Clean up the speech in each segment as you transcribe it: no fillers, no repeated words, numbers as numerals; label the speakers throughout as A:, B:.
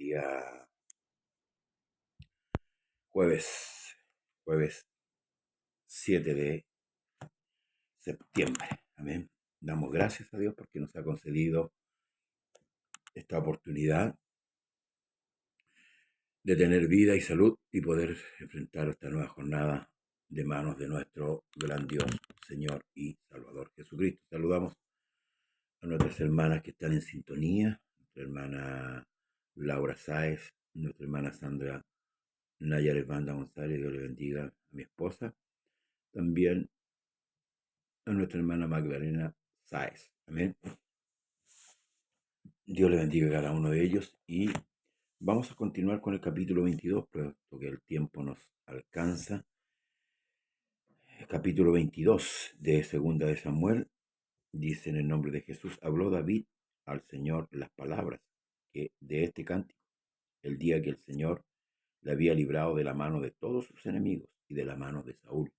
A: día jueves, jueves 7 de septiembre. Amén. Damos gracias a Dios porque nos ha concedido esta oportunidad de tener vida y salud y poder enfrentar esta nueva jornada de manos de nuestro gran Dios, Señor y Salvador Jesucristo. Saludamos a nuestras hermanas que están en sintonía, nuestra hermana Laura Sáez, nuestra hermana Sandra Nayares Banda González, Dios le bendiga a mi esposa. También a nuestra hermana Magdalena Sáez. Amén. Dios le bendiga a cada uno de ellos y vamos a continuar con el capítulo 22, puesto que el tiempo nos alcanza. El capítulo 22 de Segunda de Samuel dice: en el nombre de Jesús habló David al Señor las palabras que de este cántico, el día que el Señor le había librado de la mano de todos sus enemigos y de la mano de Saúl.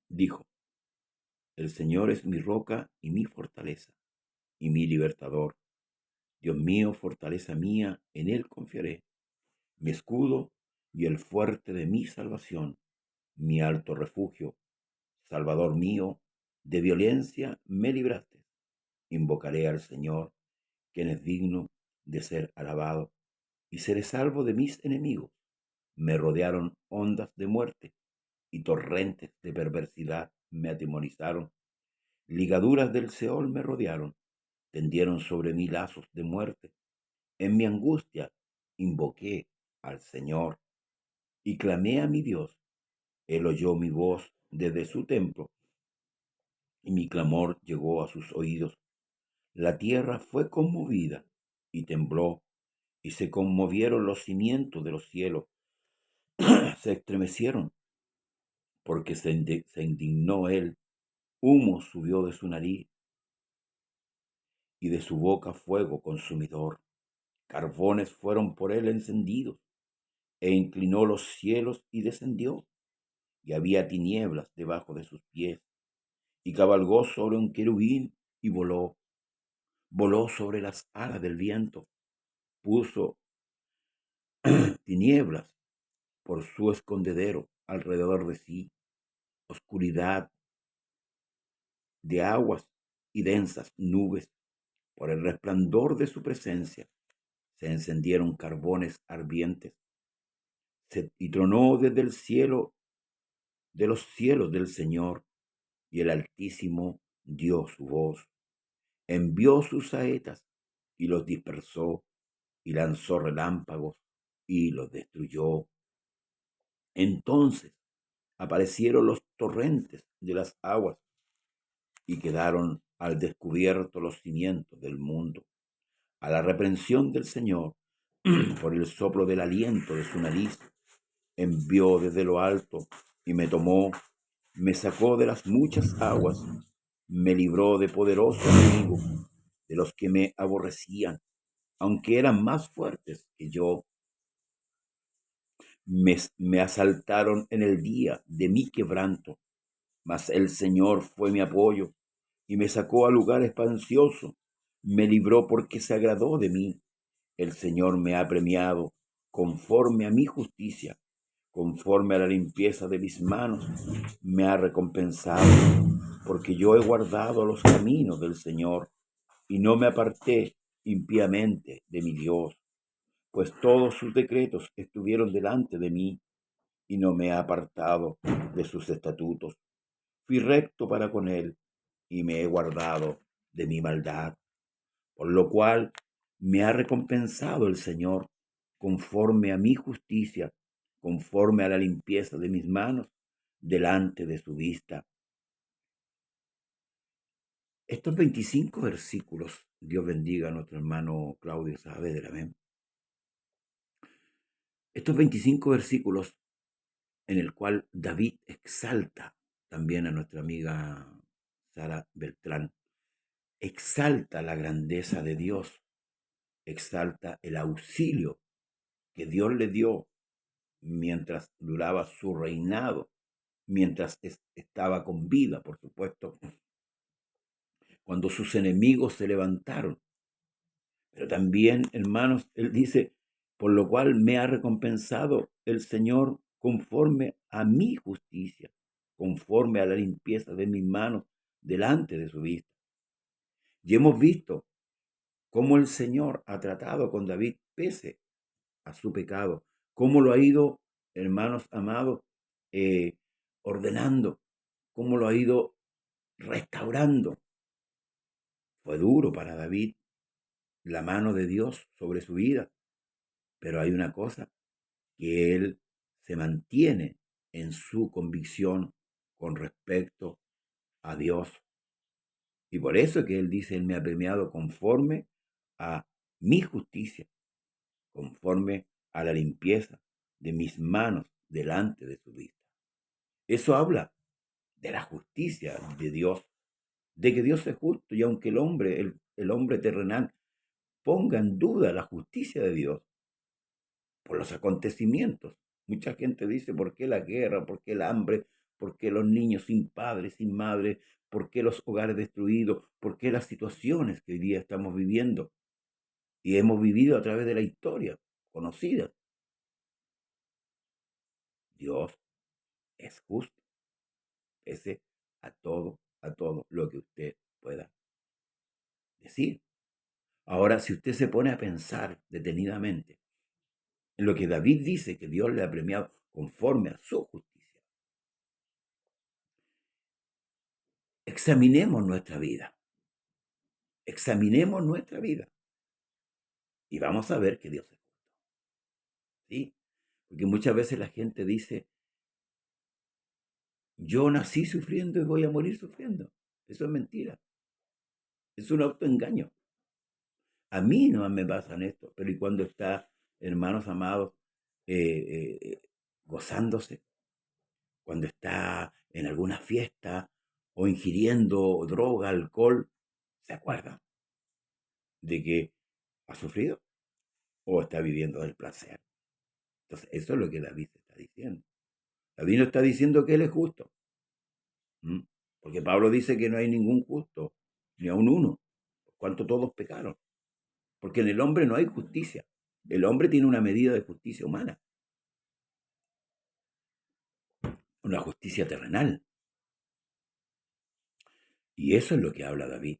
A: Dijo: el Señor es mi roca y mi fortaleza y mi libertador. Dios mío, fortaleza mía, en Él confiaré, mi escudo y el fuerte de mi salvación, mi alto refugio. Salvador mío, de violencia me libraste. Invocaré al Señor, quien es digno de ser alabado, y seré salvo de mis enemigos. Me rodearon ondas de muerte, y torrentes de perversidad me atemorizaron. Ligaduras del Seol me rodearon, tendieron sobre mí lazos de muerte. En mi angustia invoqué al Señor y clamé a mi Dios. Él oyó mi voz desde su templo y mi clamor llegó a sus oídos. La tierra fue conmovida y tembló y se conmovieron los cimientos de los cielos. Se estremecieron porque se indignó él. Humo subió de su nariz y de su boca fuego consumidor. Carbones fueron por él encendidos, e inclinó los cielos y descendió, y había tinieblas debajo de sus pies, y cabalgó sobre un querubín y voló sobre las alas del viento, puso tinieblas por su escondedero alrededor de sí, oscuridad de aguas y densas nubes. Por el resplandor de su presencia se encendieron carbones ardientes, y tronó desde el cielo de los cielos del Señor, y el Altísimo dio su voz, envió sus saetas y los dispersó, y lanzó relámpagos y los destruyó. Entonces aparecieron los torrentes de las aguas y quedaron al descubierto los cimientos del mundo. A la reprensión del Señor, por el soplo del aliento de su nariz, envió desde lo alto y me tomó, me sacó de las muchas aguas, me libró de poderoso enemigo, de los que me aborrecían, aunque eran más fuertes que yo. Me asaltaron en el día de mi quebranto, mas el Señor fue mi apoyo y me sacó a lugar espacioso, me libró porque se agradó de mí. El Señor me ha premiado conforme a mi justicia, conforme a la limpieza de mis manos, me ha recompensado, porque yo he guardado los caminos del Señor y no me aparté impíamente de mi Dios, pues todos sus decretos estuvieron delante de mí y no me he apartado de sus estatutos. Fui recto para con él y me he guardado de mi maldad, por lo cual me ha recompensado el Señor conforme a mi justicia, conforme a la limpieza de mis manos, delante de su vista. Estos 25 versículos, Dios bendiga a nuestro hermano Claudio Saavedra, amén. Estos 25 versículos en el cual David exalta también a nuestra amiga Sara Beltrán, exalta la grandeza de Dios, exalta el auxilio que Dios le dio mientras duraba su reinado, mientras estaba con vida, por supuesto, cuando sus enemigos se levantaron. Pero también, hermanos, él dice, por lo cual me ha recompensado el Señor conforme a mi justicia, conforme a la limpieza de mis manos delante de su vista. Y hemos visto cómo el Señor ha tratado con David pese a su pecado, cómo lo ha ido, hermanos amados, ordenando, cómo lo ha ido restaurando. Fue duro para David la mano de Dios sobre su vida, pero hay una cosa, que él se mantiene en su convicción con respecto a Dios. Y por eso que él dice, él me ha premiado conforme a mi justicia, conforme a la limpieza de mis manos delante de su vista. Eso habla de la justicia de Dios, de que Dios es justo, y aunque el hombre terrenal ponga en duda la justicia de Dios por los acontecimientos. Mucha gente dice, ¿por qué la guerra? ¿Por qué el hambre? ¿Por qué los niños sin padre, sin madre? ¿Por qué los hogares destruidos? ¿Por qué las situaciones que hoy día estamos viviendo y hemos vivido a través de la historia conocida? Dios es justo, pese a todo lo que usted pueda decir. Ahora, si usted se pone a pensar detenidamente en lo que David dice que Dios le ha premiado conforme a su justicia, examinemos nuestra vida. Examinemos nuestra vida y vamos a ver que Dios es justo. ¿Sí? Porque muchas veces la gente dice, yo nací sufriendo y voy a morir sufriendo. Eso es mentira. Es un autoengaño. A mí no me pasan esto, pero ¿y cuando está, hermanos amados, eh, eh, gozándose? Cuando está en alguna fiesta o ingiriendo droga, alcohol, ¿se acuerda de que ha sufrido o está viviendo del placer? Entonces, eso es lo que David está diciendo. David no está diciendo que él es justo. ¿Mm? Porque Pablo dice que no hay ningún justo, ni aun uno, por cuanto todos pecaron. Porque en el hombre no hay justicia. El hombre tiene una medida de justicia humana, una justicia terrenal. Y eso es lo que habla David,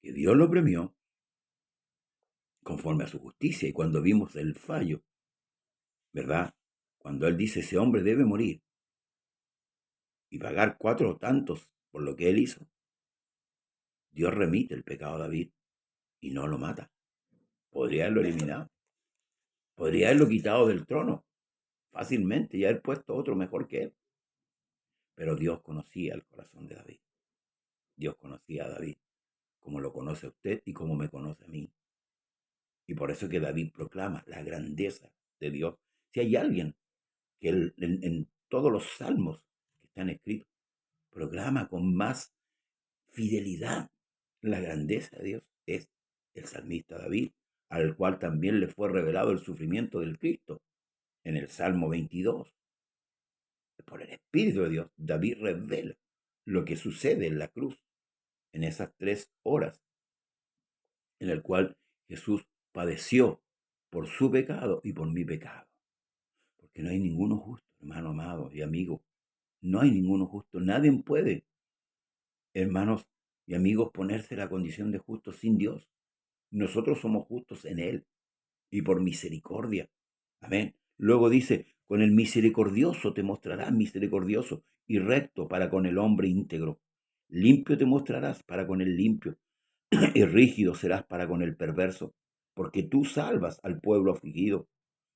A: que Dios lo premió conforme a su justicia. Y cuando vimos el fallo, ¿verdad? Cuando él dice, ese hombre debe morir y pagar 4 tantos por lo que él hizo, Dios remite el pecado a David y no lo mata. Podría haberlo eliminado. Podría haberlo quitado del trono fácilmente y haber puesto otro mejor que él. Pero Dios conocía el corazón de David. Dios conocía a David como lo conoce a usted y como me conoce a mí. Y por eso que David proclama la grandeza de Dios. Si hay alguien que en todos los salmos que están escritos proclama con más fidelidad la grandeza de Dios, es el salmista David, al cual también le fue revelado el sufrimiento del Cristo en el Salmo 22. Por el Espíritu de Dios, David revela lo que sucede en la cruz, en esas 3 horas, en el cual Jesús padeció por su pecado y por mi pecado. Porque no hay ninguno justo, hermano amado y amigo. No hay ninguno justo. Nadie puede, hermanos y amigos, ponerse la condición de justo sin Dios. Nosotros somos justos en Él y por misericordia. Amén. Luego dice, con el misericordioso te mostrarás misericordioso y recto para con el hombre íntegro. Limpio te mostrarás para con el limpio y rígido serás para con el perverso, porque tú salvas al pueblo afligido,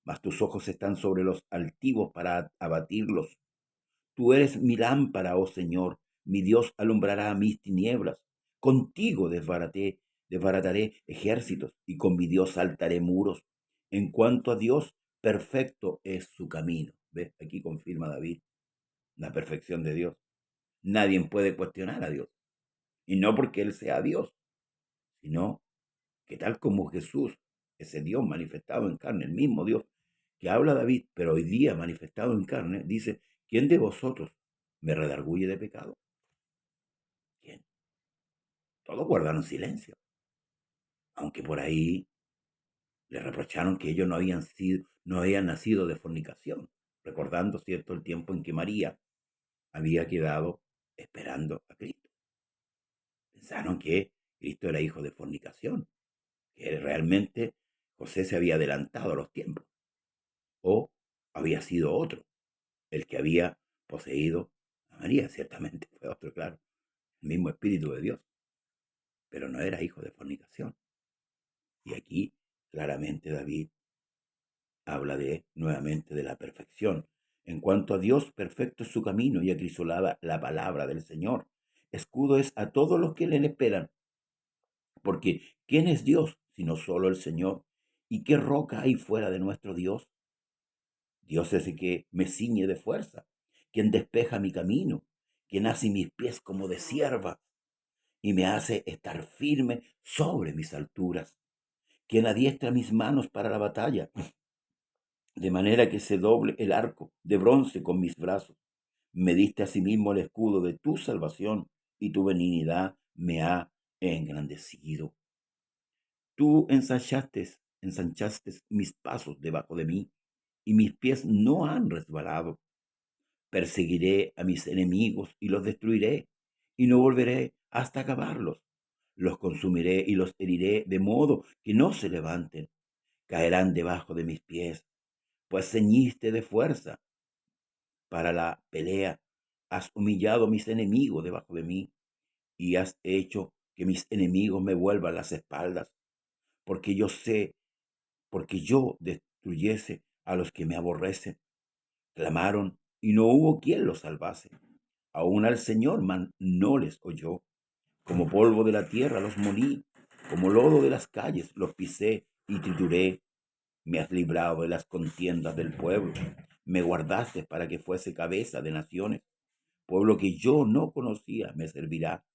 A: mas tus ojos están sobre los altivos para abatirlos. Tú eres mi lámpara, oh Señor, mi Dios alumbrará mis tinieblas. Contigo desbarataré ejércitos y con mi Dios saltaré muros. En cuanto a Dios, perfecto es su camino. ¿Ves? Aquí confirma David la perfección de Dios. Nadie puede cuestionar a Dios. Y no porque Él sea Dios, sino que tal como Jesús, ese Dios manifestado en carne, el mismo Dios que habla David, pero hoy día manifestado en carne, dice, ¿quién de vosotros me redarguye de pecado? ¿Quién? Todos guardaron silencio. Aunque por ahí Le reprocharon que ellos no habían nacido de fornicación, recordando, cierto, el tiempo en que María había quedado esperando a Cristo. Pensaron que Cristo era hijo de fornicación, que realmente José se había adelantado a los tiempos, o había sido otro el que había poseído a María. Ciertamente fue otro, claro, el mismo Espíritu de Dios, pero no era hijo de fornicación. Y aquí claramente David habla nuevamente de la perfección. En cuanto a Dios, perfecto es su camino y acrisolada la palabra del Señor. Escudo es a todos los que le esperan, porque ¿quién es Dios sino solo el Señor? ¿Y qué roca hay fuera de nuestro Dios? Dios es el que me ciñe de fuerza, quien despeja mi camino, quien hace mis pies como de sierva y me hace estar firme sobre mis alturas, quien adiestra mis manos para la batalla, de manera que se doble el arco de bronce con mis brazos. Me diste asimismo el escudo de tu salvación y tu benignidad me ha engrandecido. Tú ensanchaste mis pasos debajo de mí y mis pies no han resbalado. Perseguiré a mis enemigos y los destruiré y no volveré hasta acabarlos. Los consumiré y los heriré de modo que no se levanten. Caerán debajo de mis pies, pues ceñiste de fuerza para la pelea. Has humillado a mis enemigos debajo de mí y has hecho que mis enemigos me vuelvan las espaldas, porque porque yo destruyese a los que me aborrecen. Clamaron y no hubo quien los salvase. Aún al Señor no les oyó. Como polvo de la tierra los molí, como lodo de las calles los pisé y trituré. Me has librado de las contiendas del pueblo. Me guardaste para que fuese cabeza de naciones. Pueblo que yo no conocía me servirá.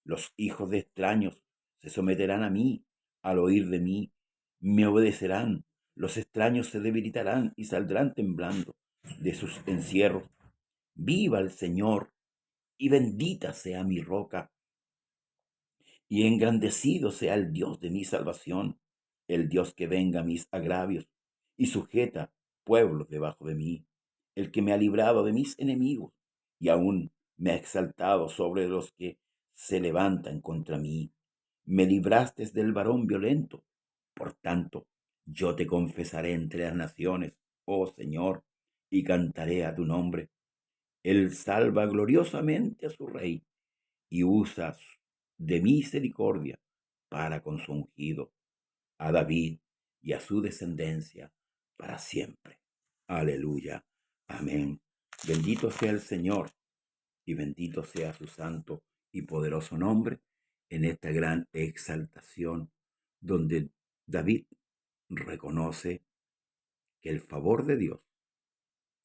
A: Los hijos de extraños se someterán a mí, al oír de mí, me obedecerán. Los extraños se debilitarán y saldrán temblando de sus encierros. Viva el Señor y bendita sea mi roca, y engrandecido sea el Dios de mi salvación, el Dios que venga mis agravios y sujeta pueblos debajo de mí, el que me ha librado de mis enemigos y aún me ha exaltado sobre los que se levantan contra mí. Me libraste del varón violento. Por tanto, yo te confesaré entre las naciones, oh Señor, y cantaré a tu nombre. Él salva gloriosamente a su rey y usa de misericordia para con su ungido, a David y a su descendencia para siempre. Aleluya. Amén. Bendito sea el Señor y bendito sea su santo y poderoso nombre en esta gran exaltación donde David reconoce que el favor de Dios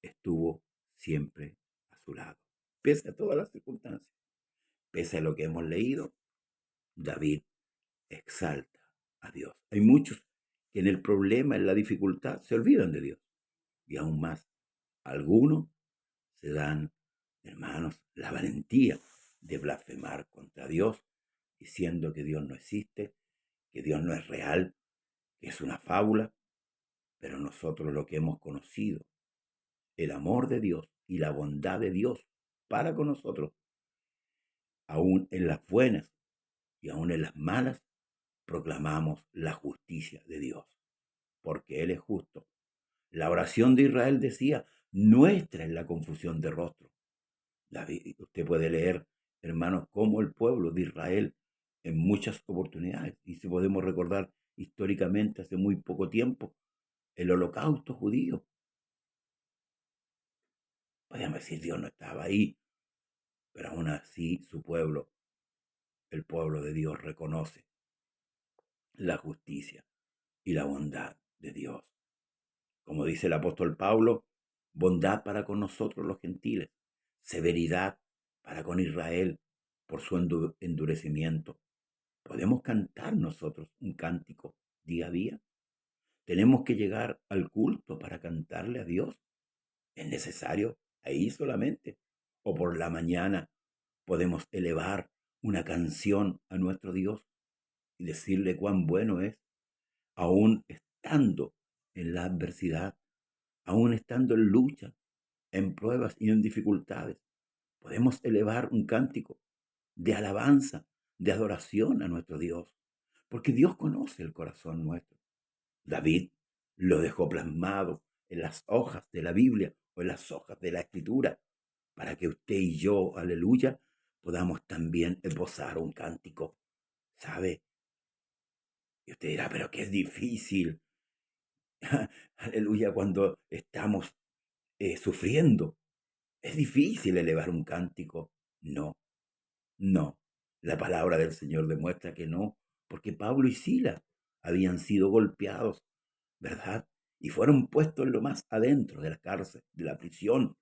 A: estuvo siempre a su lado, pese a todas las circunstancias, pese a lo que hemos leído. David exalta a Dios. Hay muchos que en el problema, en la dificultad, se olvidan de Dios. Y aún más, algunos se dan, hermanos, la valentía de blasfemar contra Dios, diciendo que Dios no existe, que Dios no es real, que es una fábula. Pero nosotros lo que hemos conocido, el amor de Dios y la bondad de Dios para con nosotros, aún en las buenas y aún en las malas, proclamamos la justicia de Dios, porque Él es justo. La oración de Israel decía, nuestra es la confusión de rostro. Usted puede leer, hermanos, cómo el pueblo de Israel en muchas oportunidades, y si podemos recordar históricamente hace muy poco tiempo, el holocausto judío. Podríamos decir, Dios no estaba ahí, pero aún así su pueblo, el pueblo de Dios, reconoce la justicia y la bondad de Dios. Como dice el apóstol Pablo, bondad para con nosotros los gentiles, severidad para con Israel por su endurecimiento. ¿Podemos cantar nosotros un cántico día a día? ¿Tenemos que llegar al culto para cantarle a Dios? ¿Es necesario ahí solamente? ¿O por la mañana podemos elevar una canción a nuestro Dios y decirle cuán bueno es, aún estando en la adversidad, aún estando en lucha, en pruebas y en dificultades, podemos elevar un cántico de alabanza, de adoración a nuestro Dios, porque Dios conoce el corazón nuestro. David lo dejó plasmado en las hojas de la Biblia o en las hojas de la Escritura, para que usted y yo, aleluya, podamos también esbozar un cántico, ¿sabe? Y usted dirá, pero qué difícil, aleluya, cuando estamos sufriendo. Es difícil elevar un cántico. No, no. La palabra del Señor demuestra que no, porque Pablo y Sila habían sido golpeados, ¿verdad? Y fueron puestos en lo más adentro de la cárcel, de la prisión,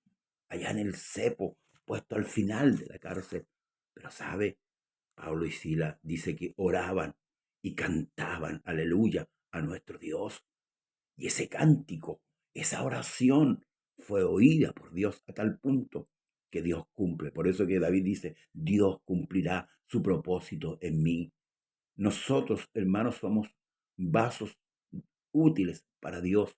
A: allá en el cepo, puesto al final de la cárcel. Pero sabe, Pablo y Sila dice que oraban y cantaban, aleluya, a nuestro Dios. Y ese cántico, esa oración fue oída por Dios a tal punto que Dios cumple. Por eso que David dice, Dios cumplirá su propósito en mí. Nosotros, hermanos, somos vasos útiles para Dios.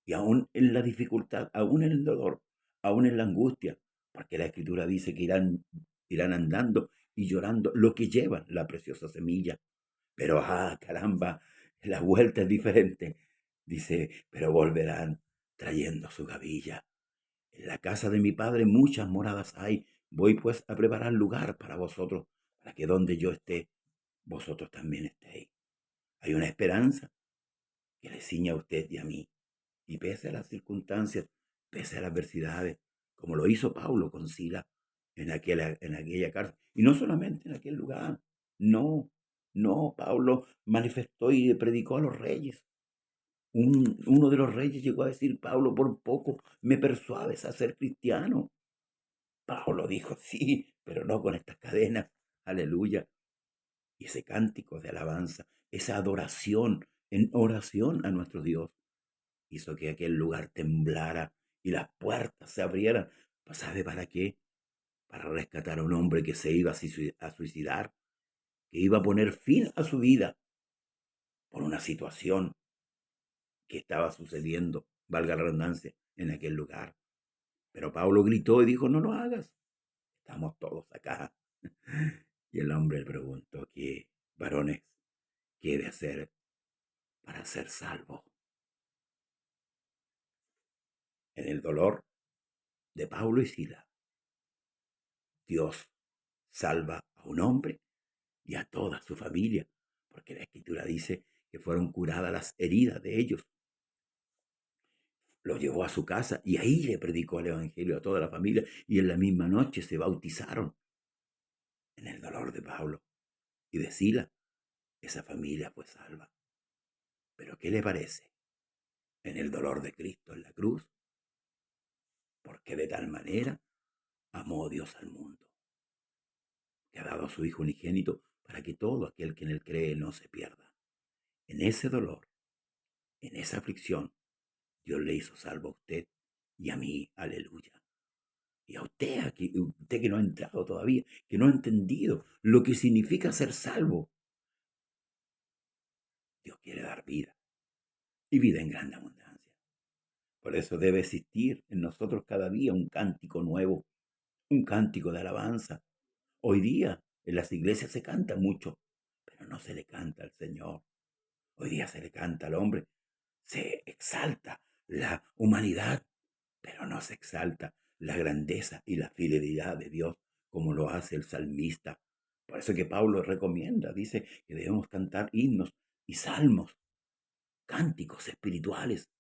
A: Y aún en la dificultad, aún en el dolor, aún en la angustia, porque la Escritura dice que irán andando y llorando lo que llevan la preciosa semilla. Pero, caramba, la vuelta es diferente. Dice, pero volverán trayendo su gavilla. En la casa de mi padre muchas moradas hay. Voy pues a preparar lugar para vosotros, para que donde yo esté, vosotros también estéis. Hay una esperanza que le ciña a usted y a mí. Y pese a las circunstancias, pese a las adversidades, como lo hizo Pablo con Sila en aquella cárcel, y no solamente en aquel lugar, no, no, Pablo manifestó y predicó a los reyes. Uno de los reyes llegó a decir, Pablo, por poco me persuades a ser cristiano. Pablo dijo, sí, pero no con estas cadenas, aleluya. Y ese cántico de alabanza, esa adoración en oración a nuestro Dios, hizo que aquel lugar temblara y las puertas se abrieran. ¿Sabe para qué? Para rescatar a un hombre que se iba a suicidar, que iba a poner fin a su vida por una situación que estaba sucediendo, valga la redundancia, en aquel lugar. Pero Pablo gritó y dijo, no lo hagas, estamos todos acá. Y el hombre le preguntó, ¿qué, varones, qué he de hacer para ser salvo? En el dolor de Pablo y Sila, Dios salva a un hombre y a toda su familia, porque la Escritura dice que fueron curadas las heridas de ellos. Lo llevó a su casa y ahí le predicó el Evangelio a toda la familia y en la misma noche se bautizaron. En el dolor de Pablo y de Sila, esa familia fue salva. Pero ¿qué le parece? En el dolor de Cristo en la cruz, porque de tal manera amó Dios al mundo, que ha dado a su Hijo unigénito para que todo aquel que en él cree no se pierda. En ese dolor, en esa aflicción, Dios le hizo salvo a usted y a mí, aleluya. Y a usted, usted que no ha entrado todavía, que no ha entendido lo que significa ser salvo, Dios quiere dar vida y vida en grande abundancia. Por eso debe existir en nosotros cada día un cántico nuevo, un cántico de alabanza. Hoy día en las iglesias se canta mucho, pero no se le canta al Señor. Hoy día se le canta al hombre, se exalta la humanidad, pero no se exalta la grandeza y la fidelidad de Dios como lo hace el salmista. Por eso que Pablo recomienda, dice que debemos cantar himnos y salmos, cánticos espirituales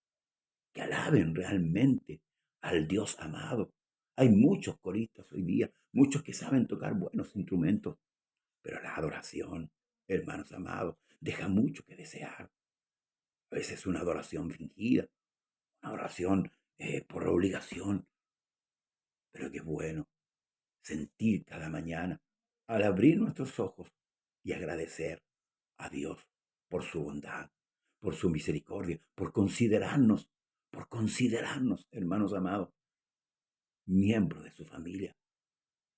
A: que alaben realmente al Dios amado. Hay muchos coristas hoy día, muchos que saben tocar buenos instrumentos, pero la adoración, hermanos amados, deja mucho que desear. A veces una adoración fingida, una oración por obligación, pero qué bueno sentir cada mañana al abrir nuestros ojos y agradecer a Dios por su bondad, por su misericordia, por considerarnos, hermanos amados, miembros de su familia.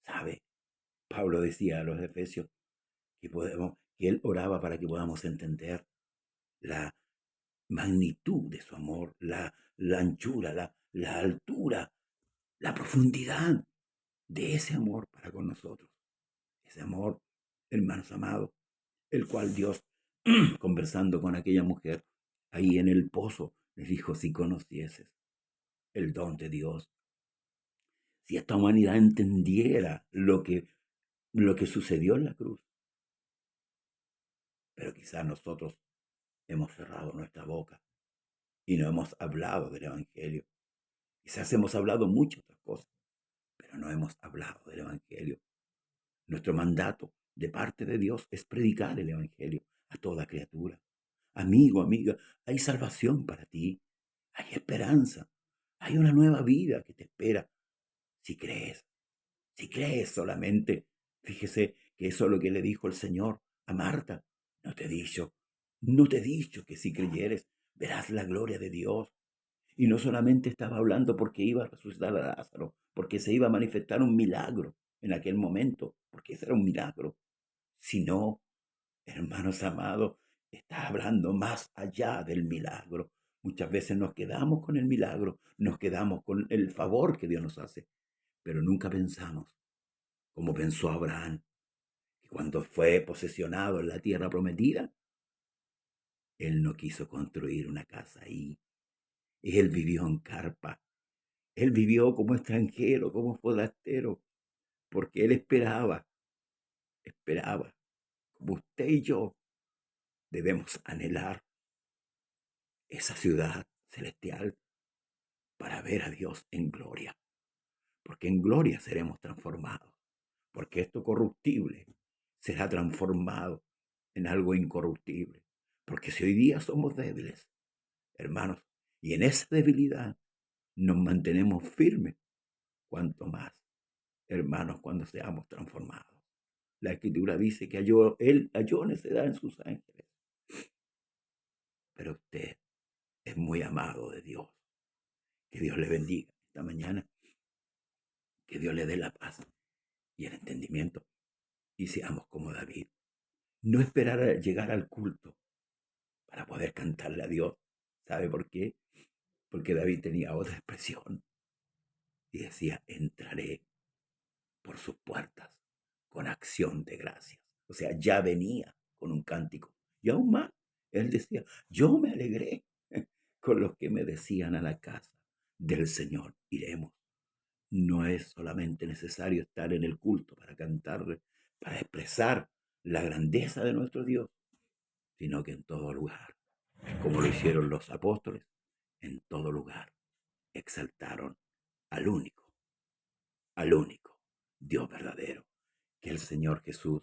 A: ¿Sabe? Pablo decía a los Efesios que él oraba para que podamos entender la magnitud de su amor, la anchura, la altura, la profundidad de ese amor para con nosotros. Ese amor, hermanos amados, el cual Dios, conversando con aquella mujer ahí en el pozo, les dijo: si conocieses el don de Dios, si esta humanidad entendiera lo que sucedió en la cruz. Pero quizás nosotros hemos cerrado nuestra boca y no hemos hablado del Evangelio. Quizás hemos hablado muchas otras cosas, pero no hemos hablado del Evangelio. Nuestro mandato de parte de Dios es predicar el Evangelio a toda criatura. Amigo, amiga, hay salvación para ti, hay esperanza, hay una nueva vida que te espera si crees. Si crees solamente, fíjese que eso es lo que le dijo el Señor a Marta. No te he dicho que si creyeres verás la gloria de Dios. Y no solamente estaba hablando porque iba a resucitar a Lázaro, porque se iba a manifestar un milagro en aquel momento, porque ese era un milagro, sino, hermanos amados, está hablando más allá del milagro. Muchas veces nos quedamos con el milagro, nos quedamos con el favor que Dios nos hace, pero nunca pensamos, como pensó Abraham, que cuando fue posesionado en la tierra prometida, él no quiso construir una casa ahí. Él vivió en carpa. Él vivió como extranjero, como forastero, porque él esperaba, como usted y yo debemos anhelar esa ciudad celestial para ver a Dios en gloria, porque en gloria seremos transformados, porque esto corruptible será transformado en algo incorruptible, porque si hoy día somos débiles, hermanos, y en esa debilidad nos mantenemos firmes, cuanto más, hermanos, cuando seamos transformados. La Escritura dice que él halló necedad en sus ángeles, pero usted es muy amado de Dios. Que Dios le bendiga esta mañana, que Dios le dé la paz y el entendimiento, y seamos como David. No esperar a llegar al culto para poder cantarle a Dios. ¿Sabe por qué? Porque David tenía otra expresión y decía: entraré por sus puertas con acción de gracias. O sea, ya venía con un cántico. Y aún más, él decía: yo me alegré con los que me decían: a la casa del Señor iremos. No es solamente necesario estar en el culto para cantarle, para expresar la grandeza de nuestro Dios, sino que en todo lugar, como lo hicieron los apóstoles, en todo lugar exaltaron al único Dios verdadero, que el Señor Jesús